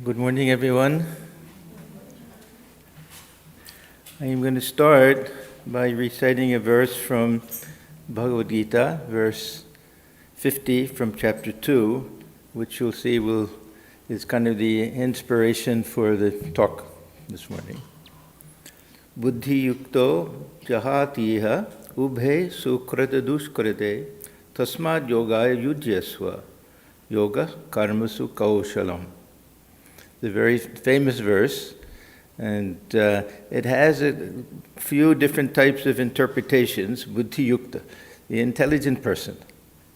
Good morning, everyone. I am going to start by reciting a verse from Bhagavad Gita, verse 50 from chapter 2, which you'll see is kind of the inspiration for the talk this morning. Buddhi yukto jahatiha ubhe sukrata duskrate tasmad yogaya yujyasva yoga karmasu kaushalam. The very famous verse, and it has a few different types of interpretations. Buddhi yukta, the intelligent person.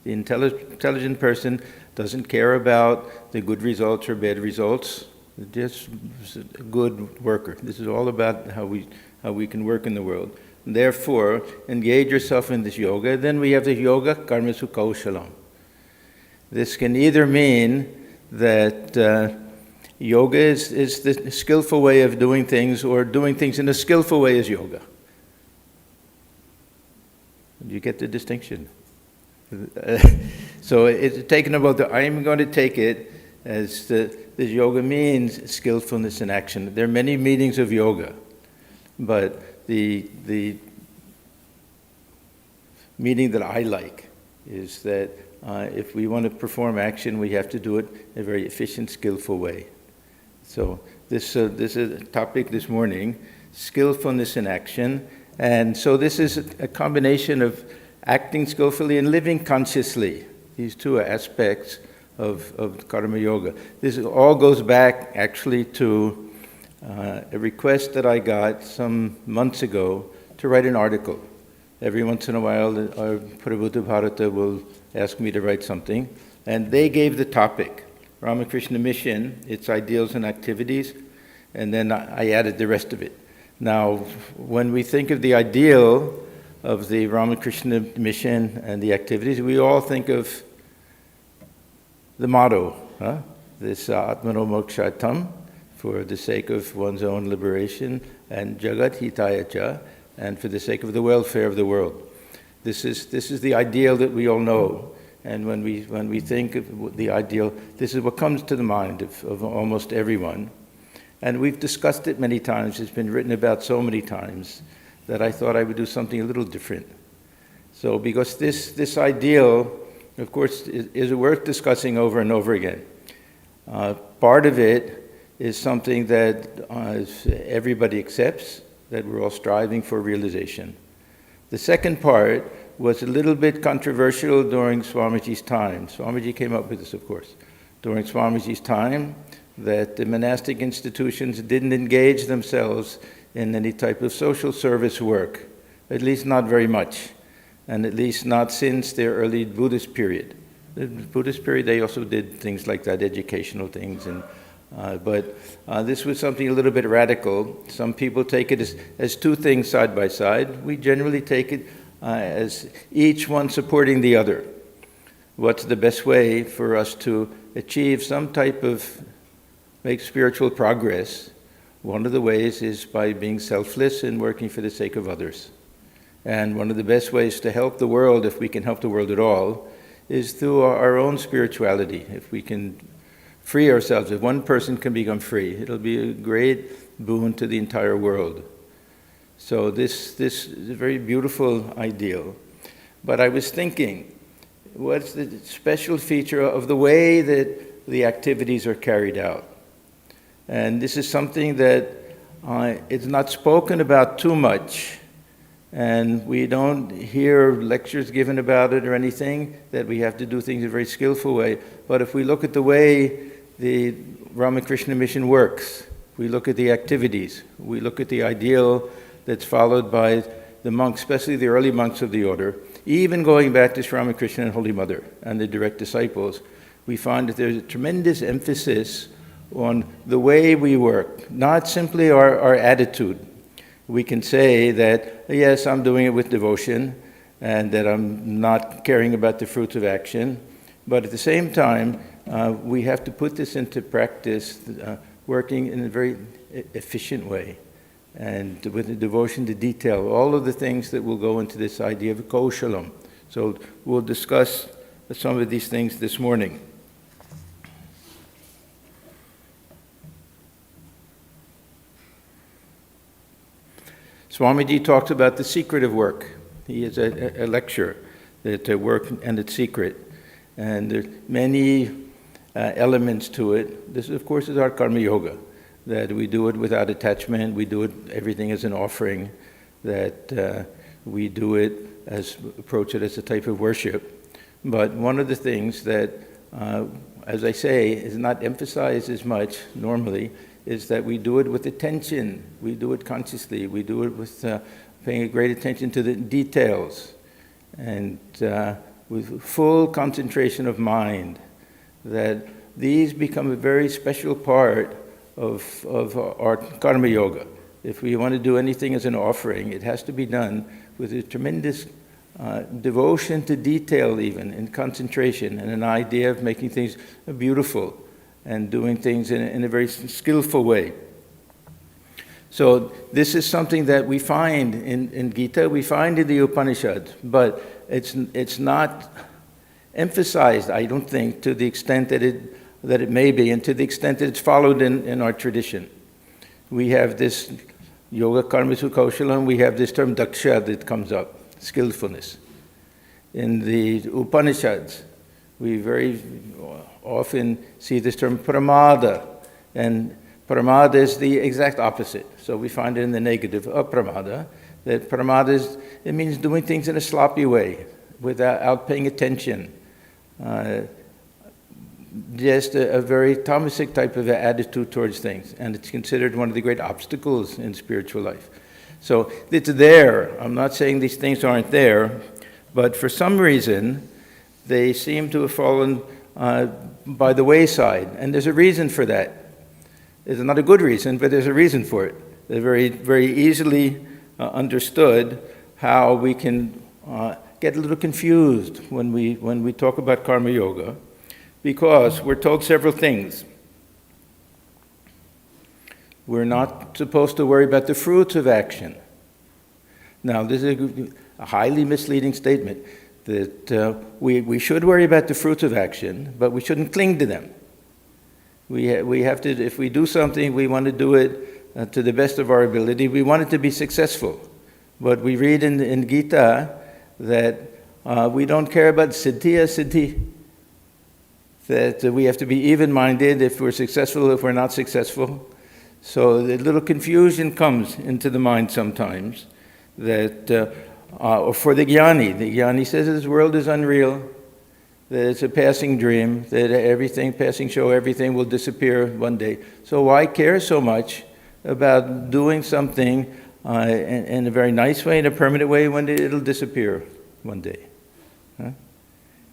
The intelligent person doesn't care about the good results or bad results, just a good worker. This is all about how we can work in the world. Therefore, engage yourself in this yoga. Then we have the yoga karmasu kaushalam. This can either mean that yoga is the skillful way of doing things, or doing things in a skillful way is yoga. Do you get the distinction? So it's taken about I'm going to take it as this yoga means skillfulness in action. There are many meanings of yoga, but the meaning that I like is that if we want to perform action, we have to do it in a very efficient, skillful way. So this is a topic this morning, skillfulness in action. And so this is a combination of acting skillfully and living consciously, these two aspects of karma yoga. This all goes back actually to a request that I got some months ago to write an article. Every once in a while, our Prabhupada Bharata will ask me to write something, and they gave the topic. Ramakrishna Mission, its ideals and activities, and then I added the rest of it. Now, when we think of the ideal of the Ramakrishna Mission and the activities, we all think of the motto, this Atmano Mokshatam, for the sake of one's own liberation, and Jagat Hitaya Cha, and for the sake of the welfare of the world. This is the ideal that we all know. And when we think of the ideal, this is what comes to the mind of almost everyone. And we've discussed it many times. It's been written about so many times that I thought I would do something a little different. So because this ideal, of course, is worth discussing over and over again. Part of it is something that everybody accepts, that we're all striving for realization. The second part was a little bit controversial during Swamiji's time. Swamiji came up with this, of course. During Swamiji's time, that the monastic institutions didn't engage themselves in any type of social service work, at least not very much, and at least not since their early Buddhist period. The Buddhist period, they also did things like that, educational things, but this was something a little bit radical. Some people take it as two things side by side. We generally take it as each one supporting the other. What's the best way for us to achieve some type of make spiritual progress? One of the ways is by being selfless and working for the sake of others. And one of the best ways to help the world, if we can help the world at all, is through our own spirituality. If we can free ourselves, if one person can become free, it'll be a great boon to the entire world. So this is a very beautiful ideal. But I was thinking, what's the special feature of the way that the activities are carried out? And this is something that it's not spoken about too much, and we don't hear lectures given about it or anything, that we have to do things in a very skillful way. But if we look at the way the Ramakrishna Mission works, we look at the activities, we look at the ideal that's followed by the monks, especially the early monks of the order, even going back to Sri Ramakrishna and Holy Mother and the direct disciples, we find that there's a tremendous emphasis on the way we work, not simply our attitude. We can say that, yes, I'm doing it with devotion and that I'm not caring about the fruits of action, but at the same time, we have to put this into practice, working in a very efficient way, and with a devotion to detail, all of the things that will go into this idea of kaushalam. So we'll discuss some of these things this morning. Swamiji talks about the secret of work. He has a lecture that work and its secret. And there's many elements to it. This, of course, is our karma yoga, that we do it without attachment, we do it, everything as an offering, that we do it approach it as a type of worship. But one of the things that, as I say, is not emphasized as much normally, is that we do it with attention, we do it consciously, we do it with paying a great attention to the details, and with full concentration of mind, that these become a very special part of our karma yoga. If we want to do anything as an offering, it has to be done with a tremendous devotion to detail even, and concentration, and an idea of making things beautiful, and doing things in a very skillful way. So this is something that we find in Gita, we find in the Upanishads, but it's not emphasized, I don't think, to the extent that it may be, and to the extent that it's followed in our tradition. We have this yoga karmasu kaushalam, we have this term daksha that comes up, skillfulness. In the Upanishads, we very often see this term pramada, and pramada is the exact opposite. So we find it in the negative, apramada, that pramada it means doing things in a sloppy way, without paying attention. Just a very tamasic type of attitude towards things, and it's considered one of the great obstacles in spiritual life. So it's there. I'm not saying these things aren't there, but for some reason, they seem to have fallen by the wayside, and there's a reason for that. It's not a good reason, but there's a reason for it. They're very, very easily understood how we can get a little confused when we talk about karma yoga, because we're told several things. We're not supposed to worry about the fruits of action. Now, this is a highly misleading statement, that we should worry about the fruits of action, but we shouldn't cling to them. We have to, if we do something, we want to do it to the best of our ability. We want it to be successful. But we read in Gita that we don't care about siddhi, that we have to be even-minded if we're successful, if we're not successful. So a little confusion comes into the mind sometimes, that for the jnani says this world is unreal, that it's a passing dream, that everything will disappear one day. So why care so much about doing something in a very nice way, in a permanent way, when it'll disappear one day? Huh?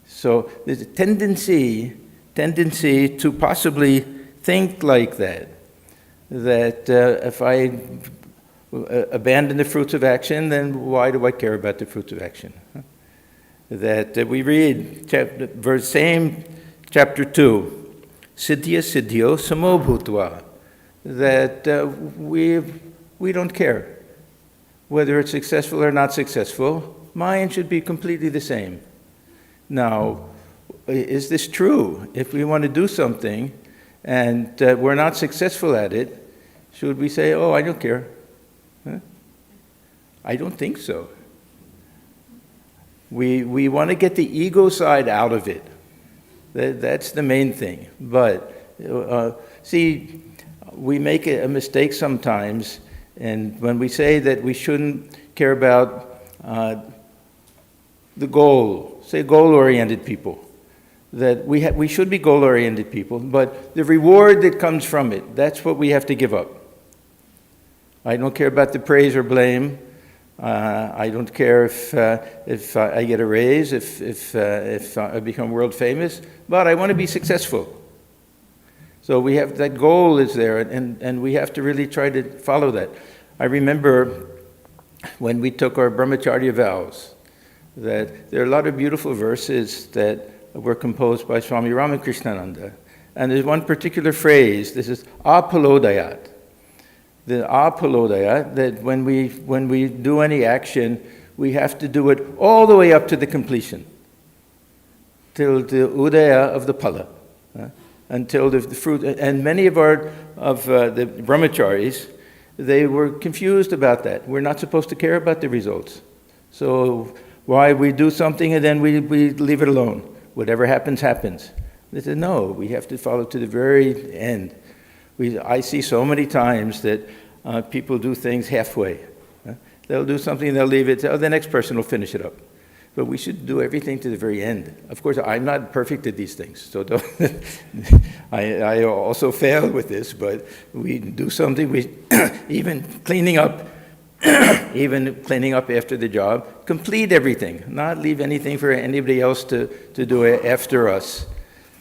So there's a tendency to possibly think like that if I abandon the fruits of action, then why do I care about the fruits of action? Huh? That we read, same chapter 2, siddhya siddhyo samo bhutva, that we don't care whether it's successful or not successful. Mind should be completely the same. Now, is this true? If we want to do something and we're not successful at it, should we say, oh, I don't care? Huh? I don't think so. We want to get the ego side out of it. That's the main thing. But, see, we make a mistake sometimes, and when we say that we shouldn't care about the goal, say goal-oriented people, that we should be goal-oriented people, but the reward that comes from it, that's what we have to give up. I don't care about the praise or blame. I don't care if I get a raise, if I become world famous, but I want to be successful. So we have, that goal is there, and we have to really try to follow that. I remember when we took our brahmacharya vows, that there are a lot of beautiful verses that were composed by Swami Ramakrishna. And there's one particular phrase, this is apalodayat. The apalodaya, that when we do any action, we have to do it all the way up to the completion, till the udaya of the pala, until the fruit. And many of the brahmacharis, they were confused about that. We're not supposed to care about the results. So why we do something and then we leave it alone? Whatever happens, happens. They said, no, we have to follow to the very end. I see so many times that people do things halfway. They'll do something, they'll leave it, the next person will finish it up. But we should do everything to the very end. Of course, I'm not perfect at these things, so don't I also fail with this, but we do something, even cleaning up after the job, complete everything, not leave anything for anybody else to do it after us.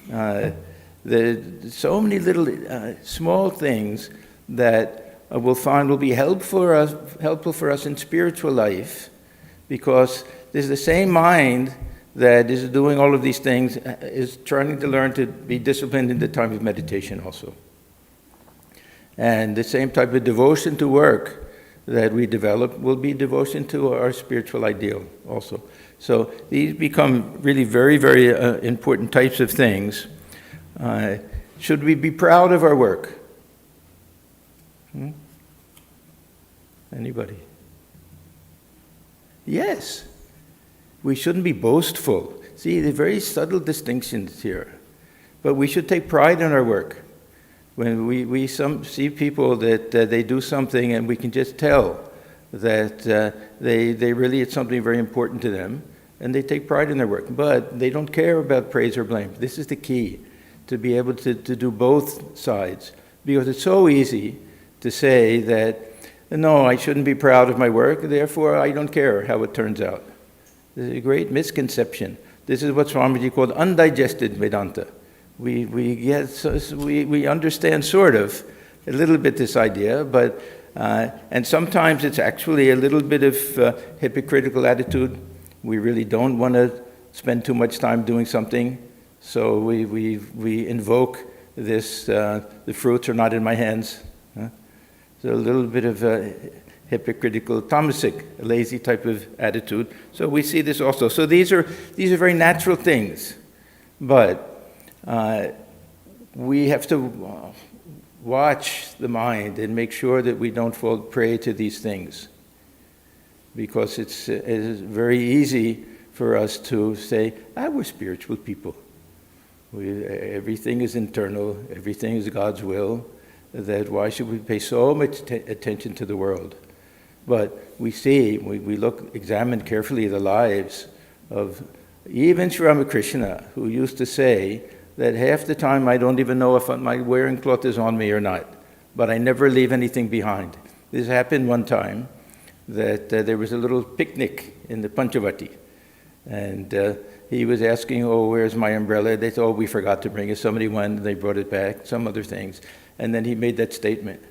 So many little small things that we'll find will be helpful for us in spiritual life, because there's the same mind that is doing all of these things, is trying to learn to be disciplined in the time of meditation also. And the same type of devotion to work that we develop will be devotion to our spiritual ideal also. So these become really very, very important types of things. Should we be proud of our work? Anybody? Yes. We shouldn't be boastful. See, there are very subtle distinctions here. But we should take pride in our work. When we see people that they do something and we can just tell that they really, it's something very important to them, and they take pride in their work. But they don't care about praise or blame. This is the key, to be able to do both sides. Because it's so easy to say that, no, I shouldn't be proud of my work, therefore I don't care how it turns out. There's a great misconception. This is what Swamiji called undigested Vedanta. We understand sort of a little bit this idea, but and sometimes it's actually a little bit of hypocritical attitude. We really don't want to spend too much time doing something, so we invoke this. The fruits are not in my hands. So a little bit of hypocritical, tamasic, lazy type of attitude. So we see this also. So these are very natural things, but we have to watch the mind and make sure that we don't fall prey to these things, because it's very easy for us to say, we're spiritual people. Everything is internal, everything is God's will, that why should we pay so much attention to the world? But we see, we examine carefully the lives of even Sri Ramakrishna, who used to say that half the time I don't even know if my wearing cloth is on me or not, but I never leave anything behind. This happened one time, that there was a little picnic in the Panchavati, and he was asking, where's my umbrella? They thought, we forgot to bring it. Somebody went, and they brought it back, some other things. And then he made that statement.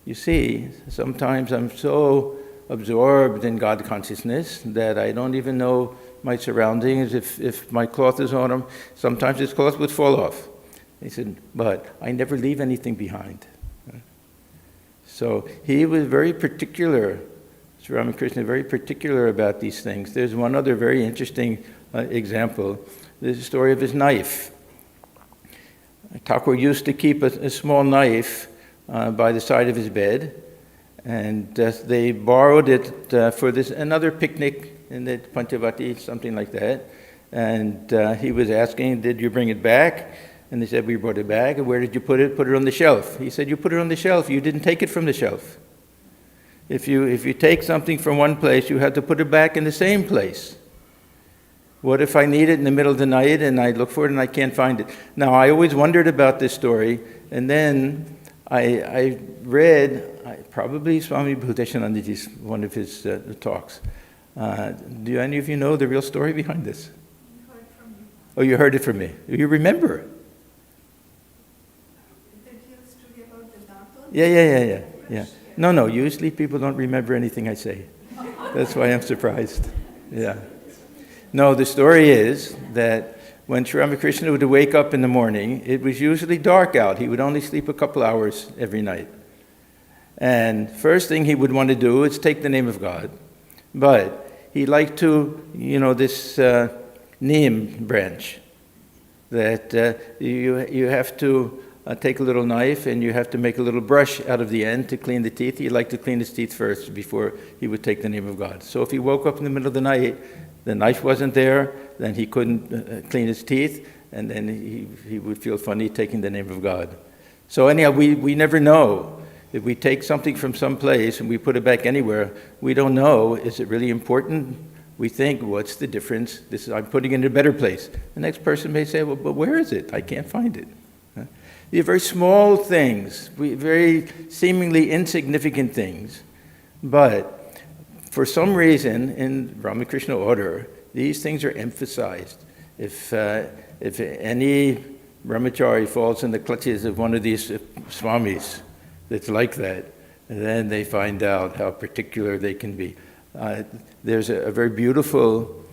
You see, sometimes I'm so absorbed in God consciousness that I don't even know my surroundings. If my cloth is on him, sometimes his cloth would fall off. He said, but I never leave anything behind. So he was very particular, Sri Ramakrishna, very particular about these things. There's one other very interesting example. There's the story of his knife. Thakur used to keep a small knife by the side of his bed, and they borrowed it for another picnic in the Panchavati, something like that. And he was asking, did you bring it back? And they said, we brought it back. And where did you put it? Put it on the shelf. He said, you put it on the shelf. You didn't take it from the shelf. If you take something from one place, you have to put it back in the same place. What if I need it in the middle of the night and I look for it and I can't find it? Now, I always wondered about this story, and then I read, probably Swami Vivekananda's one of his talks. Do any of you know the real story behind this? I heard from you. Oh, you heard it from me. You remember? Did you hear the story about the Vedanta? Yeah. No, usually people don't remember anything I say. That's why I'm surprised. Yeah. No, the story is that when Sri Ramakrishna would wake up in the morning, it was usually dark out. He would only sleep a couple hours every night. And first thing he would want to do is take the name of God. But he liked to, this neem branch, that you have to take a little knife and you have to make a little brush out of the end to clean the teeth. He'd like to clean his teeth first before he would take the name of God. So if he woke up in the middle of the night, the knife wasn't there, then he couldn't clean his teeth, and then he would feel funny taking the name of God. So anyhow, we never know. If we take something from some place and we put it back anywhere, we don't know, is it really important? We think, what's the difference? I'm putting it in a better place. The next person may say, well, but where is it? I can't find it. These are very small things, very seemingly insignificant things, but for some reason in Ramakrishna Order, these things are emphasized. If any brahmachari falls in the clutches of one of these swamis that's like that, then they find out how particular they can be. There's a very beautiful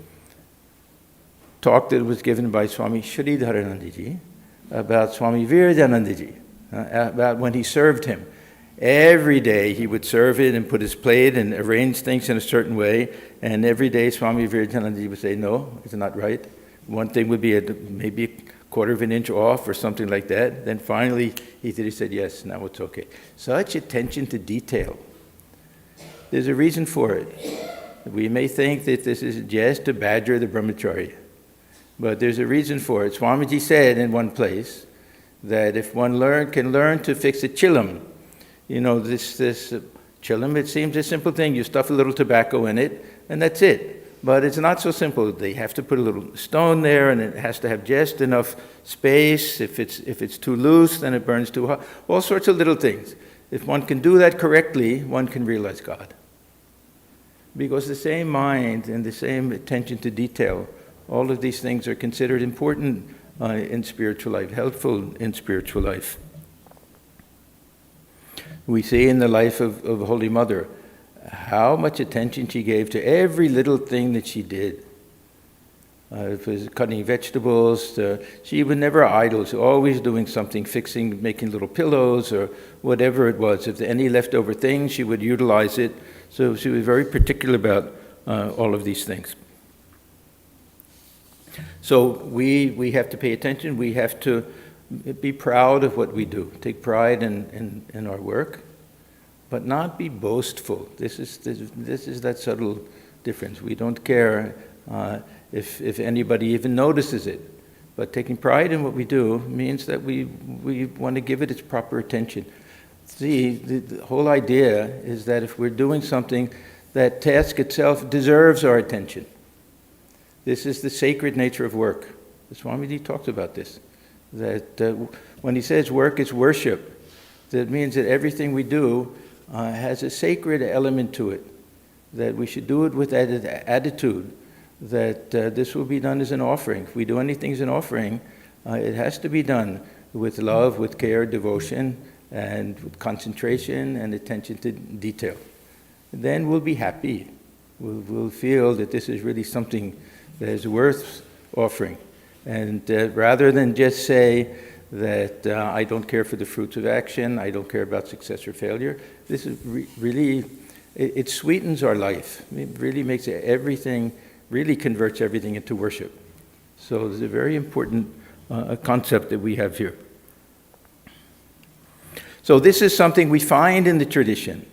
talk that was given by Swami Sridharanandaji about Swami Vivekananda, about when he served him. Every day he would serve it and put his plate and arrange things in a certain way, and every day Swami Vivekananda would say, no, it's not right. One thing would be maybe a quarter of an inch off or something like that. Then finally he said, yes, now it's okay. Such attention to detail. There's a reason for it. We may think that this is just to badger the brahmachari, but there's a reason for it. Swamiji said in one place that if one can learn to fix a chillum, this chillum, it seems a simple thing. You stuff a little tobacco in it, and that's it. But it's not so simple. They have to put a little stone there, and it has to have just enough space. If it's too loose, then it burns too hot. All sorts of little things. If one can do that correctly, one can realize God. Because the same mind and the same attention to detail, all of these things are considered important in spiritual life, helpful in spiritual life. We see in the life of Holy Mother how much attention she gave to every little thing that she did. If it was cutting vegetables, she was never idle. She was always doing something, fixing, making little pillows or whatever it was. If there any leftover things, she would utilize it. So she was very particular about all of these things. So we have to pay attention. We have to be proud of what we do. Take pride in our work, but not be boastful. This is that subtle difference. We don't care if anybody even notices it. But taking pride in what we do means that we want to give it its proper attention. See, the whole idea is that if we're doing something, that task itself deserves our attention. This is the sacred nature of work. The Swamiji talks about this, that when he says work is worship, that means that everything we do has a sacred element to it, that we should do it with that attitude, that this will be done as an offering. If we do anything as an offering, it has to be done with love, with care, devotion, and with concentration and attention to detail. Then we'll be happy. We'll feel that this is really something that is worth offering. And rather than just say that I don't care for the fruits of action, I don't care about success or failure, this is really, it sweetens our life. It really makes everything, really converts everything into worship. So it's a very important concept that we have here. So this is something we find in the tradition.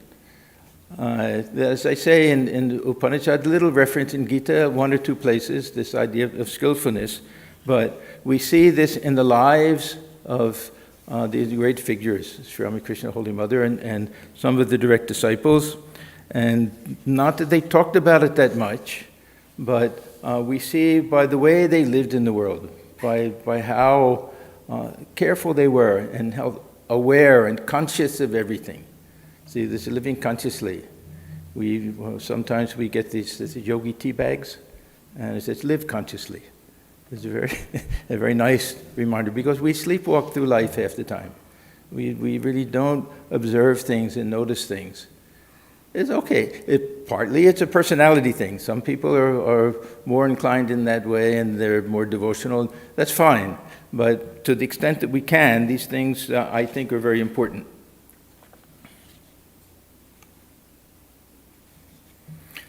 As I say in Upanishad, little reference in Gita, one or two places, this idea of skillfulness, but we see this in the lives of these great figures, Sri Ramakrishna, Holy Mother, and some of the direct disciples. And not that they talked about it that much, but we see by the way they lived in the world, by how careful they were and how aware and conscious of everything. See, this is living consciously. Sometimes we get these yogi tea bags, and it says, live consciously. It's a very nice reminder, because we sleepwalk through life half the time. We really don't observe things and notice things. It's okay. Partly it's a personality thing. Some people are more inclined in that way, and they're more devotional. That's fine. But to the extent that we can, these things, I think, are very important.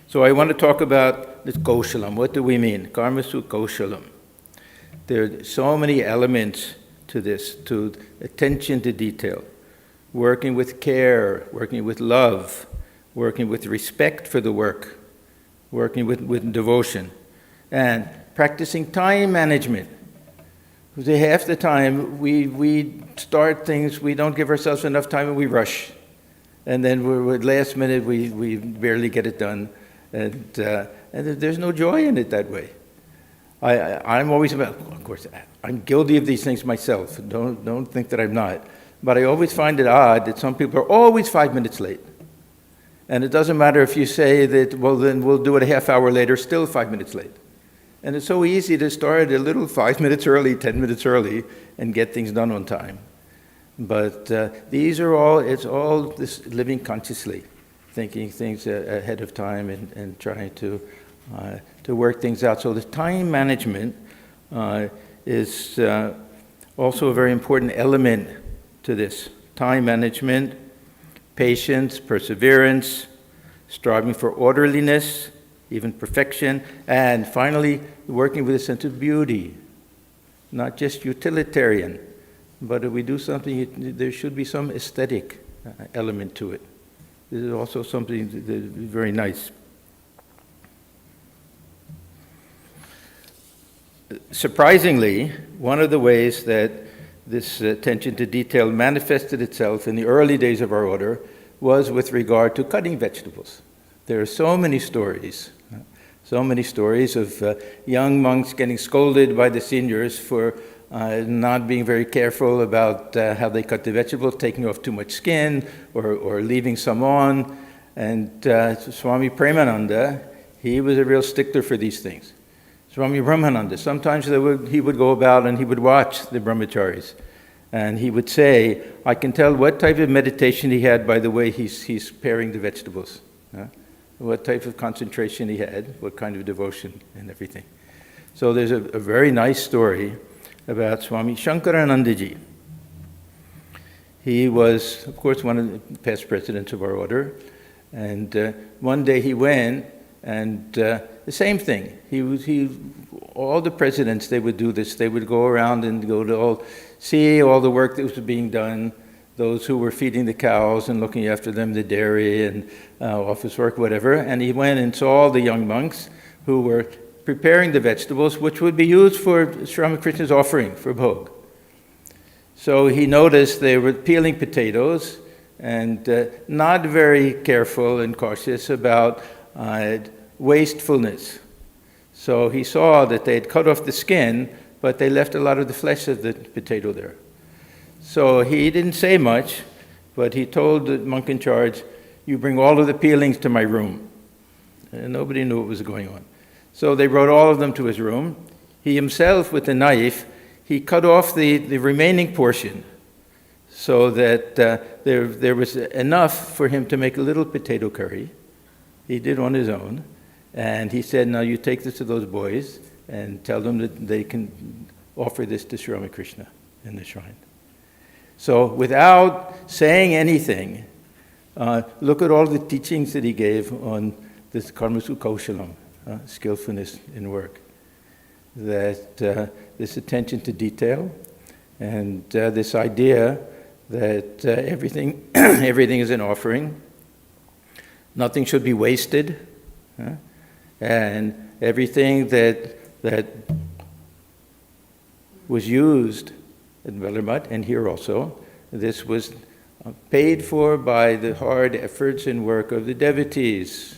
So I want to talk about this Kaushalam. What do we mean? Karmasu Kaushalam. There are so many elements to this, to attention to detail, working with care, working with love, working with respect for the work, working with devotion, and practicing time management. Because half the time we start things, we don't give ourselves enough time and we rush. And then we're at last minute, we barely get it done. And there's no joy in it that way. I'm always about, of course, I'm guilty of these things myself. Don't think that I'm not. But I always find it odd that some people are always 5 minutes late. And it doesn't matter if you say that, well, then we'll do it a half hour later, still 5 minutes late. And it's so easy to start a little 5 minutes early, 10 minutes early, and get things done on time. But it's all this living consciously, thinking things ahead of time and trying to work things out. So the time management is also a very important element to this. Time management, patience, perseverance, striving for orderliness, even perfection, and finally, working with a sense of beauty, not just utilitarian, but if we do something, there should be some aesthetic element to it. This is also something that is very nice. Surprisingly, one of the ways that this attention to detail manifested itself in the early days of our order was with regard to cutting vegetables. There are so many stories of young monks getting scolded by the seniors for not being very careful about how they cut the vegetables, taking off too much skin or leaving some on. And Swami Premananda, he was a real stickler for these things. Swami Ramananda, sometimes he would go about and he would watch the brahmacharis. And he would say, I can tell what type of meditation he had by the way he's paring the vegetables. What type of concentration he had, what kind of devotion and everything. So there's a very nice story about Swami Shankaranandaji. He was, of course, one of the past presidents of our order. And one day he went, and the same thing. All the presidents, they would do this. They would go around and see all the work that was being done, those who were feeding the cows and looking after them, the dairy and office work, whatever. And he went and saw all the young monks who were preparing the vegetables, which would be used for Sri Ramakrishna's offering for bhog. So he noticed they were peeling potatoes and not very careful and cautious about wastefulness. So he saw that they had cut off the skin, but they left a lot of the flesh of the potato there. So he didn't say much, but he told the monk in charge, you bring all of the peelings to my room. And nobody knew what was going on. So they brought all of them to his room. He himself, with a knife, he cut off the remaining portion so that there was enough for him to make a little potato curry. He did on his own. And he said, now you take this to those boys and tell them that they can offer this to Sri Ramakrishna in the shrine. So without saying anything, look at all the teachings that he gave on this karmasu kaushalam, skillfulness in work. That this attention to detail and this idea that everything is an offering. Nothing should be wasted. And everything that was used at Belur Math, and here also, this was paid for by the hard efforts and work of the devotees.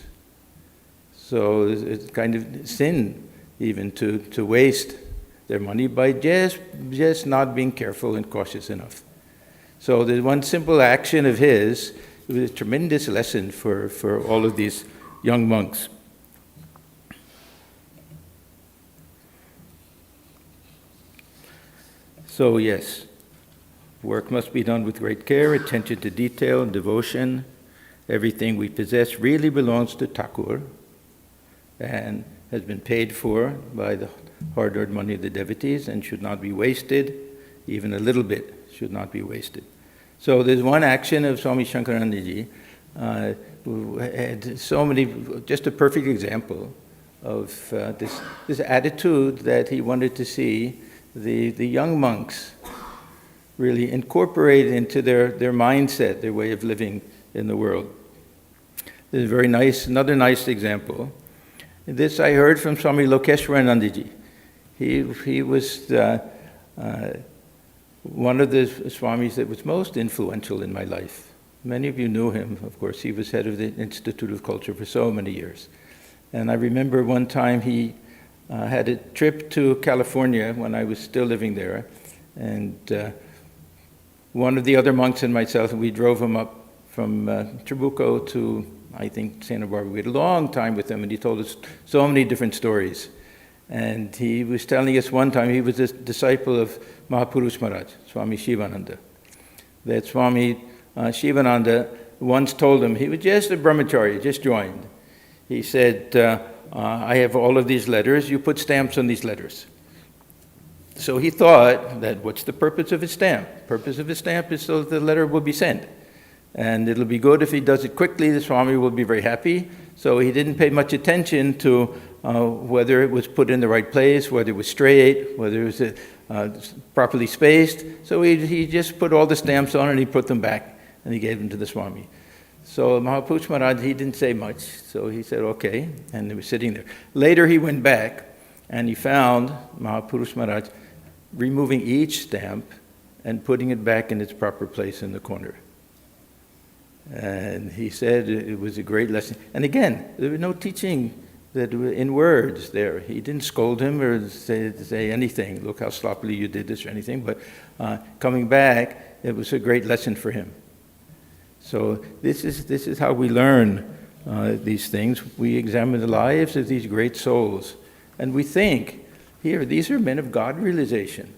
So it's kind of sin even to waste their money by just not being careful and cautious enough. So there's one simple action of his, it was a tremendous lesson for all of these young monks. So yes, work must be done with great care, attention to detail and devotion. Everything we possess really belongs to Thakur and has been paid for by the hard-earned money of the devotees and should not be wasted. Even a little bit should not be wasted. So there's one action of Swami Shankaranandaji who had so many, just a perfect example of this attitude that he wanted to see the young monks really incorporate into their mindset, their way of living in the world. This is very nice, another nice example. This I heard from Swami Lokeshwaranandaji. He was one of the Swamis that was most influential in my life. Many of you knew him, of course. He was head of the Institute of Culture for so many years. And I remember one time he had a trip to California when I was still living there. And one of the other monks and myself, we drove him up from Trabuco to, I think, Santa Barbara. We had a long time with him, and he told us so many different stories. And he was telling us one time, he was a disciple of Mahapurush Maharaj, Swami Shivananda. That Swami Shivananda once told him, he was just a brahmachari, just joined. He said, I have all of these letters, you put stamps on these letters. So he thought that what's the purpose of his stamp? The purpose of his stamp is so that the letter will be sent. And it'll be good if he does it quickly, the Swami will be very happy. So he didn't pay much attention to whether it was put in the right place, whether it was straight, whether it was properly spaced. So he just put all the stamps on and he put them back and he gave them to the Swami. So Mahapurush Maharaj, he didn't say much, so he said, okay, and he was sitting there. Later he went back and he found Mahapurush Maharaj removing each stamp and putting it back in its proper place in the corner. And he said it was a great lesson. And again, there was no teaching that in words there. He didn't scold him or say anything, look how sloppily you did this or anything, but coming back, it was a great lesson for him. So this is how we learn these things. We examine the lives of these great souls, and we think, here, these are men of God realization,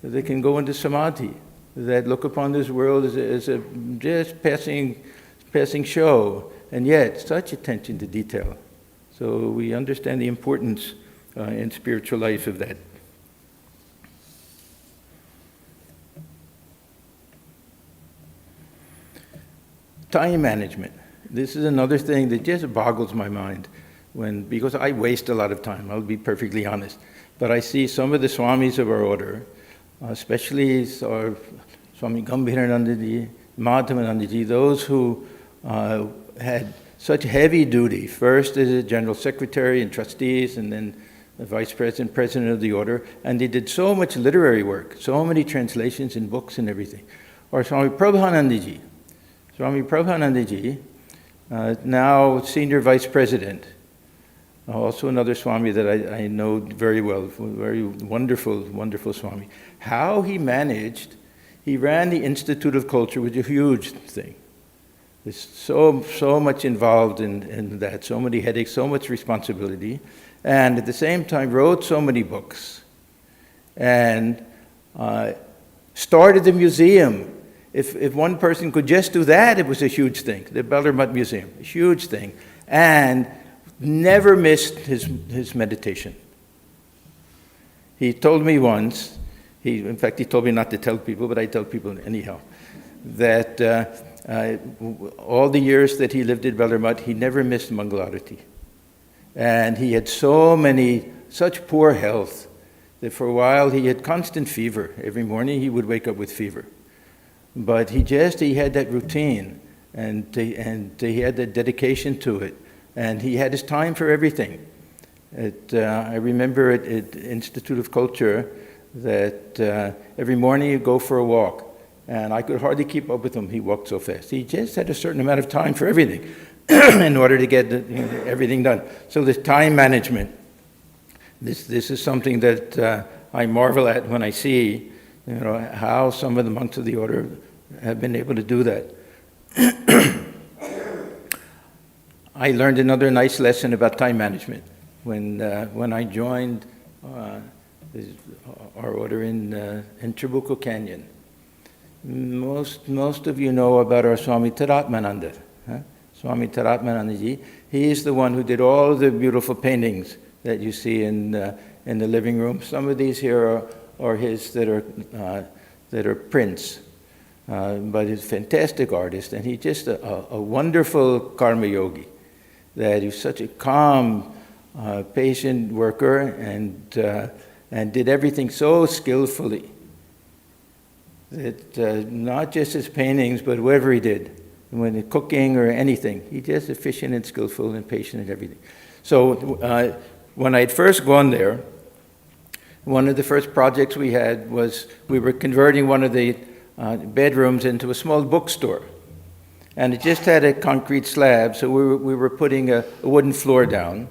that they can go into samadhi, that look upon this world as a just passing show, and yet such attention to detail. So we understand the importance in spiritual life of that. Time management. This is another thing that just boggles my mind because I waste a lot of time, I'll be perfectly honest. But I see some of the Swamis of our order, especially our Swami Gambhiranandaji, Madhavanandaji, those who had such heavy duty, first as a general secretary and trustees, and then the vice president, president of the order, and they did so much literary work, so many translations in books and everything. Or Swami Prabhanandaji. Swami Prabhanandaji, now senior vice president, also another Swami that I know very well, very wonderful, wonderful Swami. How he managed, he ran the Institute of Culture, which is a huge thing. There's so much involved in that, so many headaches, so much responsibility, and at the same time wrote so many books, and started the museum. If one person could just do that, it was a huge thing. The Belur Math Museum, a huge thing, and never missed his meditation. He told me once, in fact he told me not to tell people, but I tell people anyhow, that all the years that he lived at Belur Math, he never missed Mangal Arati. And he had such poor health, that for a while he had constant fever. Every morning he would wake up with fever. But he had that routine, and he had that dedication to it. And he had his time for everything. I remember at Institute of Culture that every morning he'd go for a walk. And I could hardly keep up with him. He walked so fast. He just had a certain amount of time for everything in order to get everything done. So this time management, this is something that I marvel at when I see how some of the monks of the order have been able to do that. I learned another nice lesson about time management when I joined our order in Trabuco Canyon. Most of you know about our Swami Atmajnanananda. Swami Atmajnanandaji, he is the one who did all the beautiful paintings that you see in the living room. Some of these here are his that are prints, but he's a fantastic artist, and he's just a wonderful karma yogi. That he's such a calm, patient worker, and did everything so skillfully. that not just his paintings, but whatever he did, when cooking or anything, he just efficient and skillful and patient and everything. So when I had first gone there, one of the first projects we had was we were converting one of the bedrooms into a small bookstore. And it just had a concrete slab, so we were putting a wooden floor down.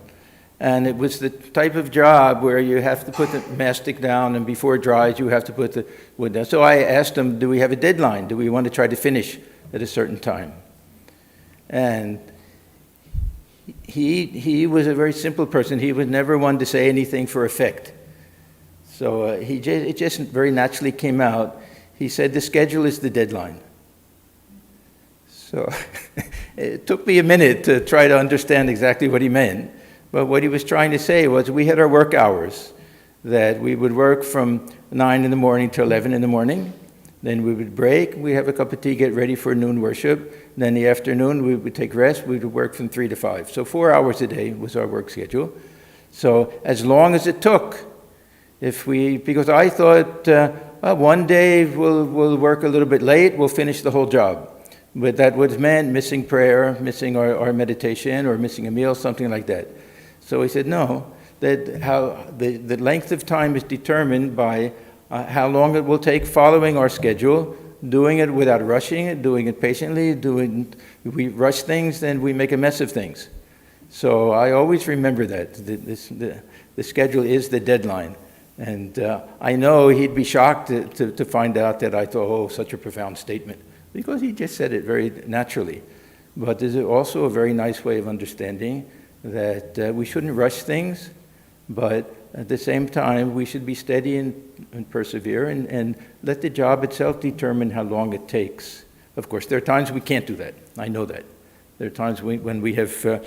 And it was the type of job where you have to put the mastic down, and before it dries, you have to put the wood down. So I asked him, do we have a deadline? Do we want to try to finish at a certain time? And he was a very simple person. He was never one to say anything for effect. So it just very naturally came out. He said, the schedule is the deadline. So it took me a minute to try to understand exactly what he meant. But what he was trying to say was we had our work hours, that we would work from 9 in the morning to 11 in the morning. Then we would break, we'd have a cup of tea, get ready for noon worship. Then the afternoon, we would take rest, we would work from 3 to 5. So 4 hours a day was our work schedule. So as long as it took, because I thought one day we'll work a little bit late, we'll finish the whole job. But that would have meant missing prayer, missing our meditation, or missing a meal, something like that. So he said, no, that how the length of time is determined by how long it will take following our schedule, doing it without rushing it, doing it patiently, if we rush things, then we make a mess of things. So I always remember that. The schedule is the deadline. And I know he'd be shocked to find out that I thought, oh, such a profound statement, because he just said it very naturally. But there's also a very nice way of understanding that we shouldn't rush things, but at the same time, we should be steady and persevere and let the job itself determine how long it takes. Of course, there are times we can't do that. I know that. There are times when we have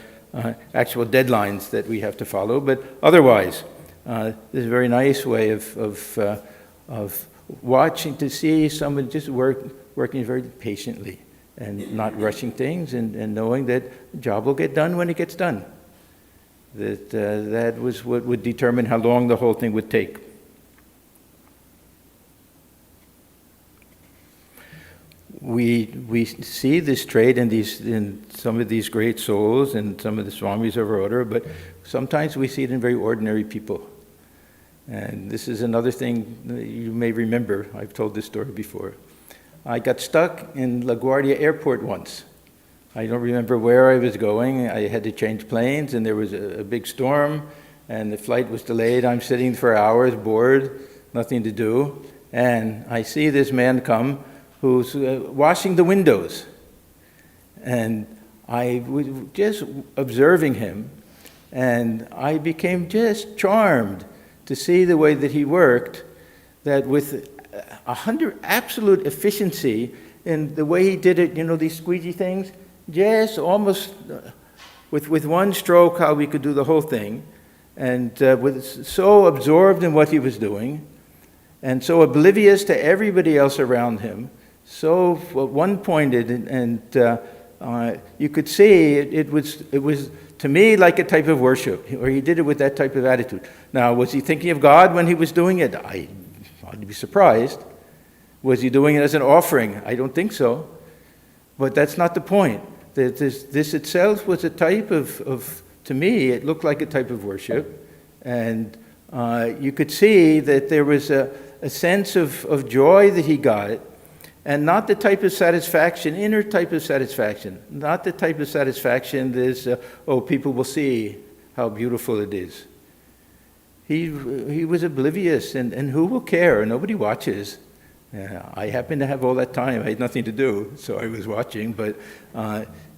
actual deadlines that we have to follow, but otherwise, there's a very nice way of watching to see someone just working very patiently and not rushing things and knowing that the job will get done when it gets done. That was what would determine how long the whole thing would take. We see this trait in some of these great souls and some of the Swamis of our order, but sometimes we see it in very ordinary people. And this is another thing you may remember. I've told this story before. I got stuck in LaGuardia Airport once. I don't remember where I was going. I had to change planes, and there was a big storm, and the flight was delayed. I'm sitting for hours, bored, nothing to do, and I see this man come who's washing the windows. And I was just observing him, and I became just charmed to see the way that he worked, that with 100 absolute efficiency in the way he did it, these squeegee things, just almost with one stroke how we could do the whole thing, and so absorbed in what he was doing, and so oblivious to everybody else around him, so one-pointed, and you could see it was to me like a type of worship, or he did it with that type of attitude. Now, was he thinking of God when he was doing it? I'd be surprised. Was he doing it as an offering? I don't think so. But that's not the point. This itself was a type of, to me, it looked like a type of worship. And you could see that there was a sense of joy that he got, and not the type of satisfaction, inner type of satisfaction, not the type of satisfaction that is, people will see how beautiful it is. He was oblivious, and who will care? Nobody watches. I happened to have all that time. I had nothing to do, so I was watching. But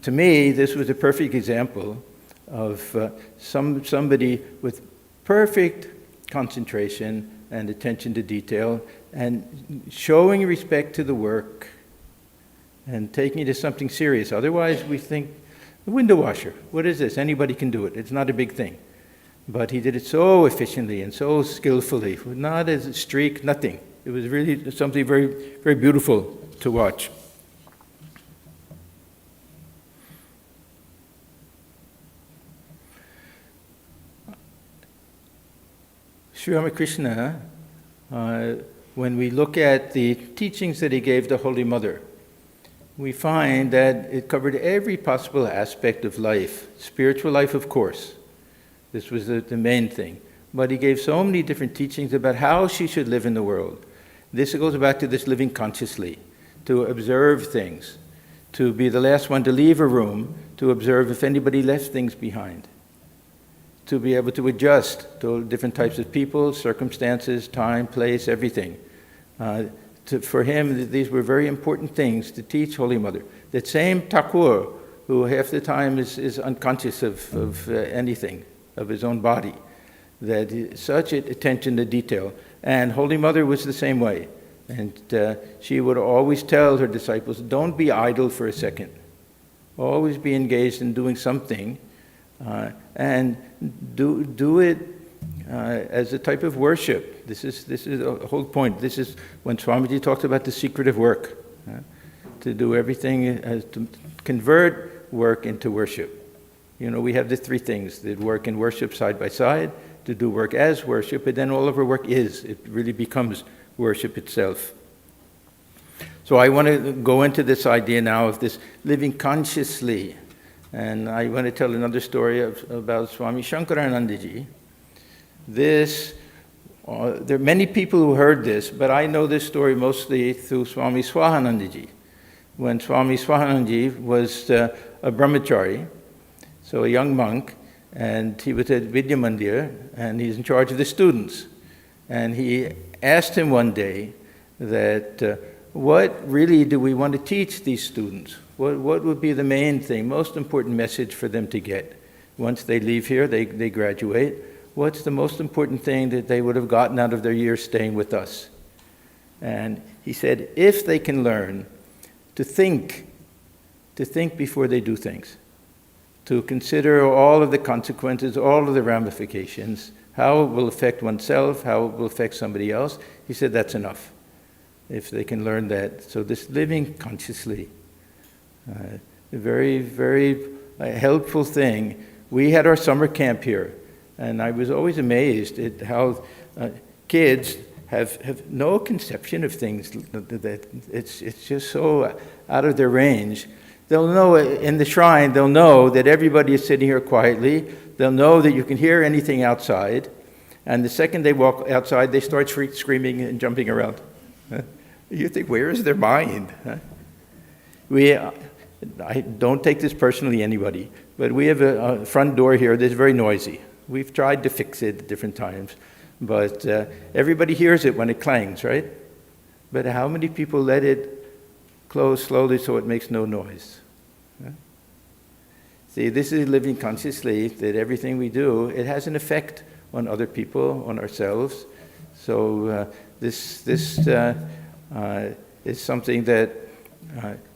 to me, this was a perfect example of somebody with perfect concentration and attention to detail, and showing respect to the work and taking it as something serious. Otherwise, we think, the window washer, what is this? Anybody can do it. It's not a big thing. But he did it so efficiently and so skillfully, not as a streak, nothing. It was really something very, very beautiful to watch. Sri Ramakrishna, when we look at the teachings that he gave the Holy Mother, we find that it covered every possible aspect of life. Spiritual life, of course. This was the main thing. But he gave so many different teachings about how she should live in the world. This goes back to this living consciously, to observe things, to be the last one to leave a room, to observe if anybody left things behind, to be able to adjust to different types of people, circumstances, time, place, everything. For him, these were very important things to teach Holy Mother. That same Thakur, who half the time is unconscious of anything, of his own body, that such attention to detail. And Holy Mother was the same way. And she would always tell her disciples, don't be idle for a second. Always be engaged in doing something, and do it as a type of worship. This is the whole point. This is when Swamiji talks about the secret of work, to do everything, to convert work into worship. You know, we have the three things, that work and worship side by side, to do work as worship, but then all of our work it really becomes worship itself. So I want to go into this idea now of this living consciously. And I want to tell another story about Swami Shankaranandaji. There are many people who heard this, but I know this story mostly through Swami Swahanandaji. When Swami Swahanandaji was a brahmachari, so a young monk, and he was at Vidya Mandir, and he's in charge of the students. And he asked him one day that, what really do we want to teach these students? What would be the main thing, most important message for them to get? Once they leave here, they graduate, what's the most important thing that they would have gotten out of their years staying with us? And he said, if they can learn to think before they do things, to consider all of the consequences, all of the ramifications, how it will affect oneself, how it will affect somebody else, he said that's enough, if they can learn that. So this living consciously, a very, very helpful thing. We had our summer camp here, and I was always amazed at how kids have no conception of things, that it's just so out of their range. They'll know in the shrine, they'll know that everybody is sitting here quietly. They'll know that you can hear anything outside. And the second they walk outside, they start screaming and jumping around. You think, where is their mind? I don't take this personally, anybody, but we have a front door here that's very noisy. We've tried to fix it at different times, but everybody hears it when it clangs, right? But how many people let it close slowly so it makes no noise? See, this is living consciously, that everything we do, it has an effect on other people, on ourselves. So this is something that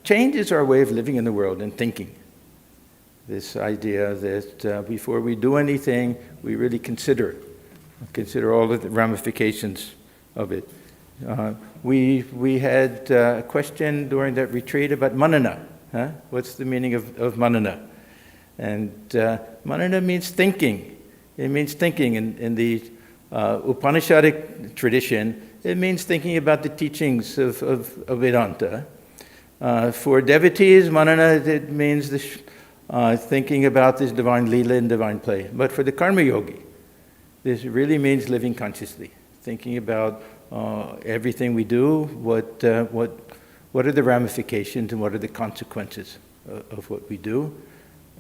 changes our way of living in the world and thinking. This idea that before we do anything, we really consider all of the ramifications of it. We had a question during that retreat about manana. What's the meaning of manana? And manana means thinking. It means thinking in the Upanishadic tradition. It means thinking about the teachings of Vedanta. For devotees, manana, it means thinking about this divine lila and divine play. But for the karma yogi, this really means living consciously, thinking about everything we do, what are the ramifications and what are the consequences of what we do,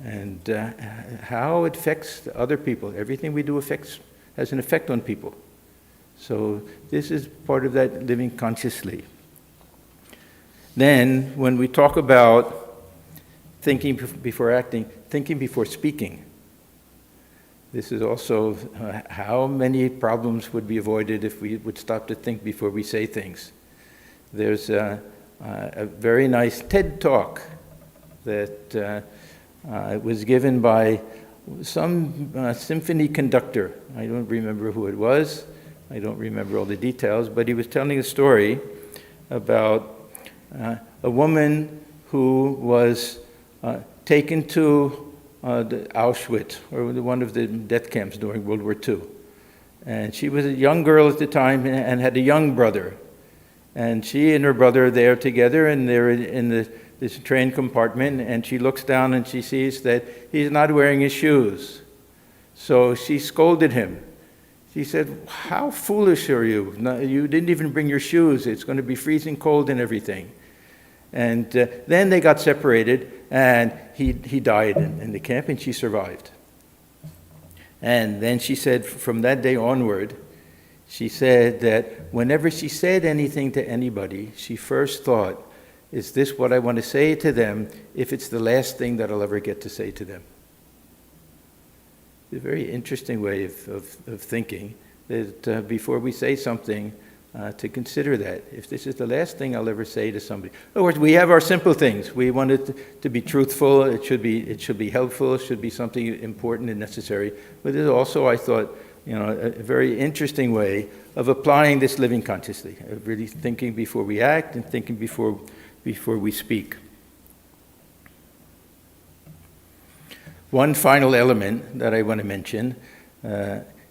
and how it affects other people. Everything we do has an effect on people. So this is part of that living consciously. Then, when we talk about thinking before acting, thinking before speaking, this is also how many problems would be avoided if we would stop to think before we say things. There's a very nice TED talk that was given by some symphony conductor. I don't remember who it was. I don't remember all the details, but he was telling a story about a woman who was taken to the Auschwitz, or one of the death camps during World War II. And she was a young girl at the time and had a young brother. And she and her brother are there together, and they're in this train compartment, and she looks down and she sees that he's not wearing his shoes. So she scolded him. She said, "How foolish are you? No, you didn't even bring your shoes. It's going to be freezing cold and everything." And then they got separated, and he died in the camp, and she survived. And then she said, from that day onward, she said that whenever she said anything to anybody, she first thought, is this what I want to say to them if it's the last thing that I'll ever get to say to them? It's a very interesting way of thinking, that before we say something, to consider that. If this is the last thing I'll ever say to somebody. In other words, we have our simple things. We want it to be truthful, it should be helpful, it should be something important and necessary. But there's also, I thought, a very interesting way of applying this living consciously, of really thinking before we act and thinking before we speak. One final element that I want to mention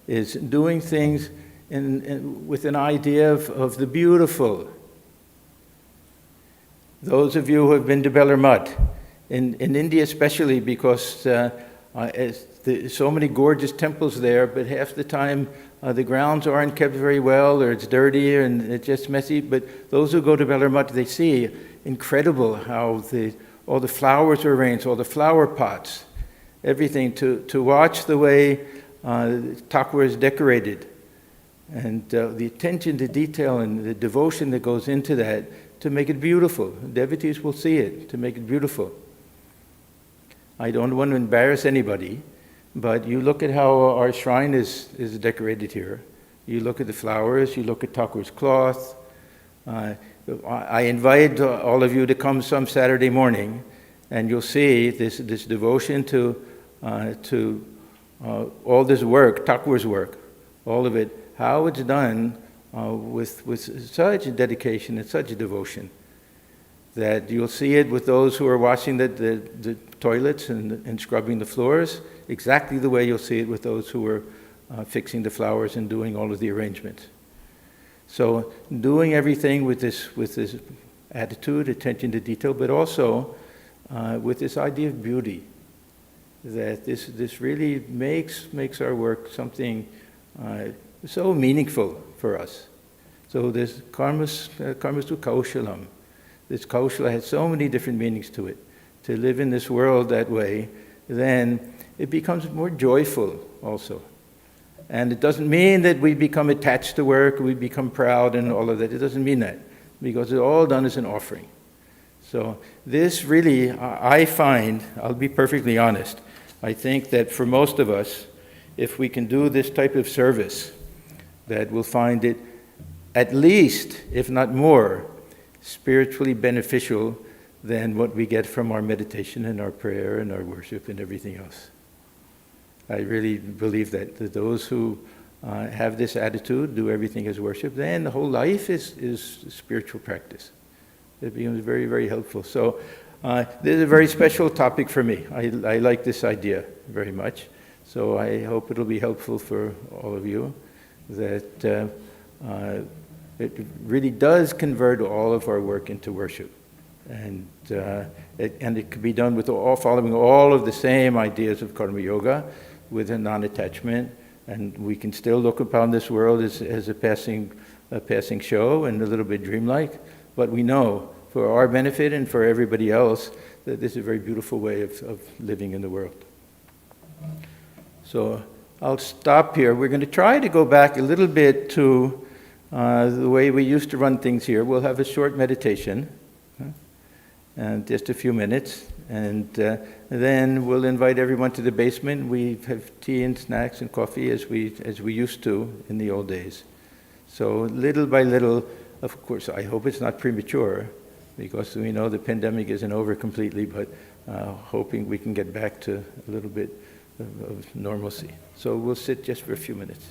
is doing things with an idea of the beautiful. Those of you who have been to Belur Math, in India especially, because so many gorgeous temples there, but half the time the grounds aren't kept very well, or it's dirty and it's just messy. But those who go to Belur Math, they see incredible how all the flowers are arranged, all the flower pots, everything, to watch the way Thakur is decorated. And the attention to detail and the devotion that goes into that to make it beautiful. Devotees will see it, to make it beautiful. I don't want to embarrass anybody, but you look at how our shrine is decorated here. You look at the flowers, you look at Thakur's cloth. I invite all of you to come some Saturday morning, and you'll see this devotion to all this work, Thakur's work, all of it, how it's done with such dedication and such devotion, that you'll see it with those who are washing the toilets and scrubbing the floors, exactly the way you'll see it with those who are fixing the flowers and doing all of the arrangements. So doing everything with this attitude, attention to detail, but also with this idea of beauty, that this really makes our work something so meaningful for us. So this karmastu kaushalam. This kaushala has so many different meanings to it. To live in this world that way, then it becomes more joyful also. And it doesn't mean that we become attached to work, we become proud and all of that. It doesn't mean that, because it's all done as an offering. So this really, I find, I'll be perfectly honest, I think that for most of us, if we can do this type of service, that we'll find it at least, if not more, spiritually beneficial than what we get from our meditation and our prayer and our worship and everything else. I really believe that those who have this attitude, do everything as worship, then the whole life is spiritual practice. It becomes very, very helpful. So this is a very special topic for me. I like this idea very much. So I hope it'll be helpful for all of you, that it really does convert all of our work into worship. And it can be done with following all of the same ideas of karma yoga, with a non-attachment, and we can still look upon this world as a passing show and a little bit dreamlike, but we know for our benefit and for everybody else that this is a very beautiful way of living in the world. So I'll stop here. We're going to try to go back a little bit to the way we used to run things here. We'll have a short meditation, and just a few minutes, and then we'll invite everyone to the basement. We have tea and snacks and coffee as we used to in the old days. So little by little, of course, I hope it's not premature, because we know the pandemic isn't over completely, but hoping we can get back to a little bit of normalcy. So we'll sit just for a few minutes.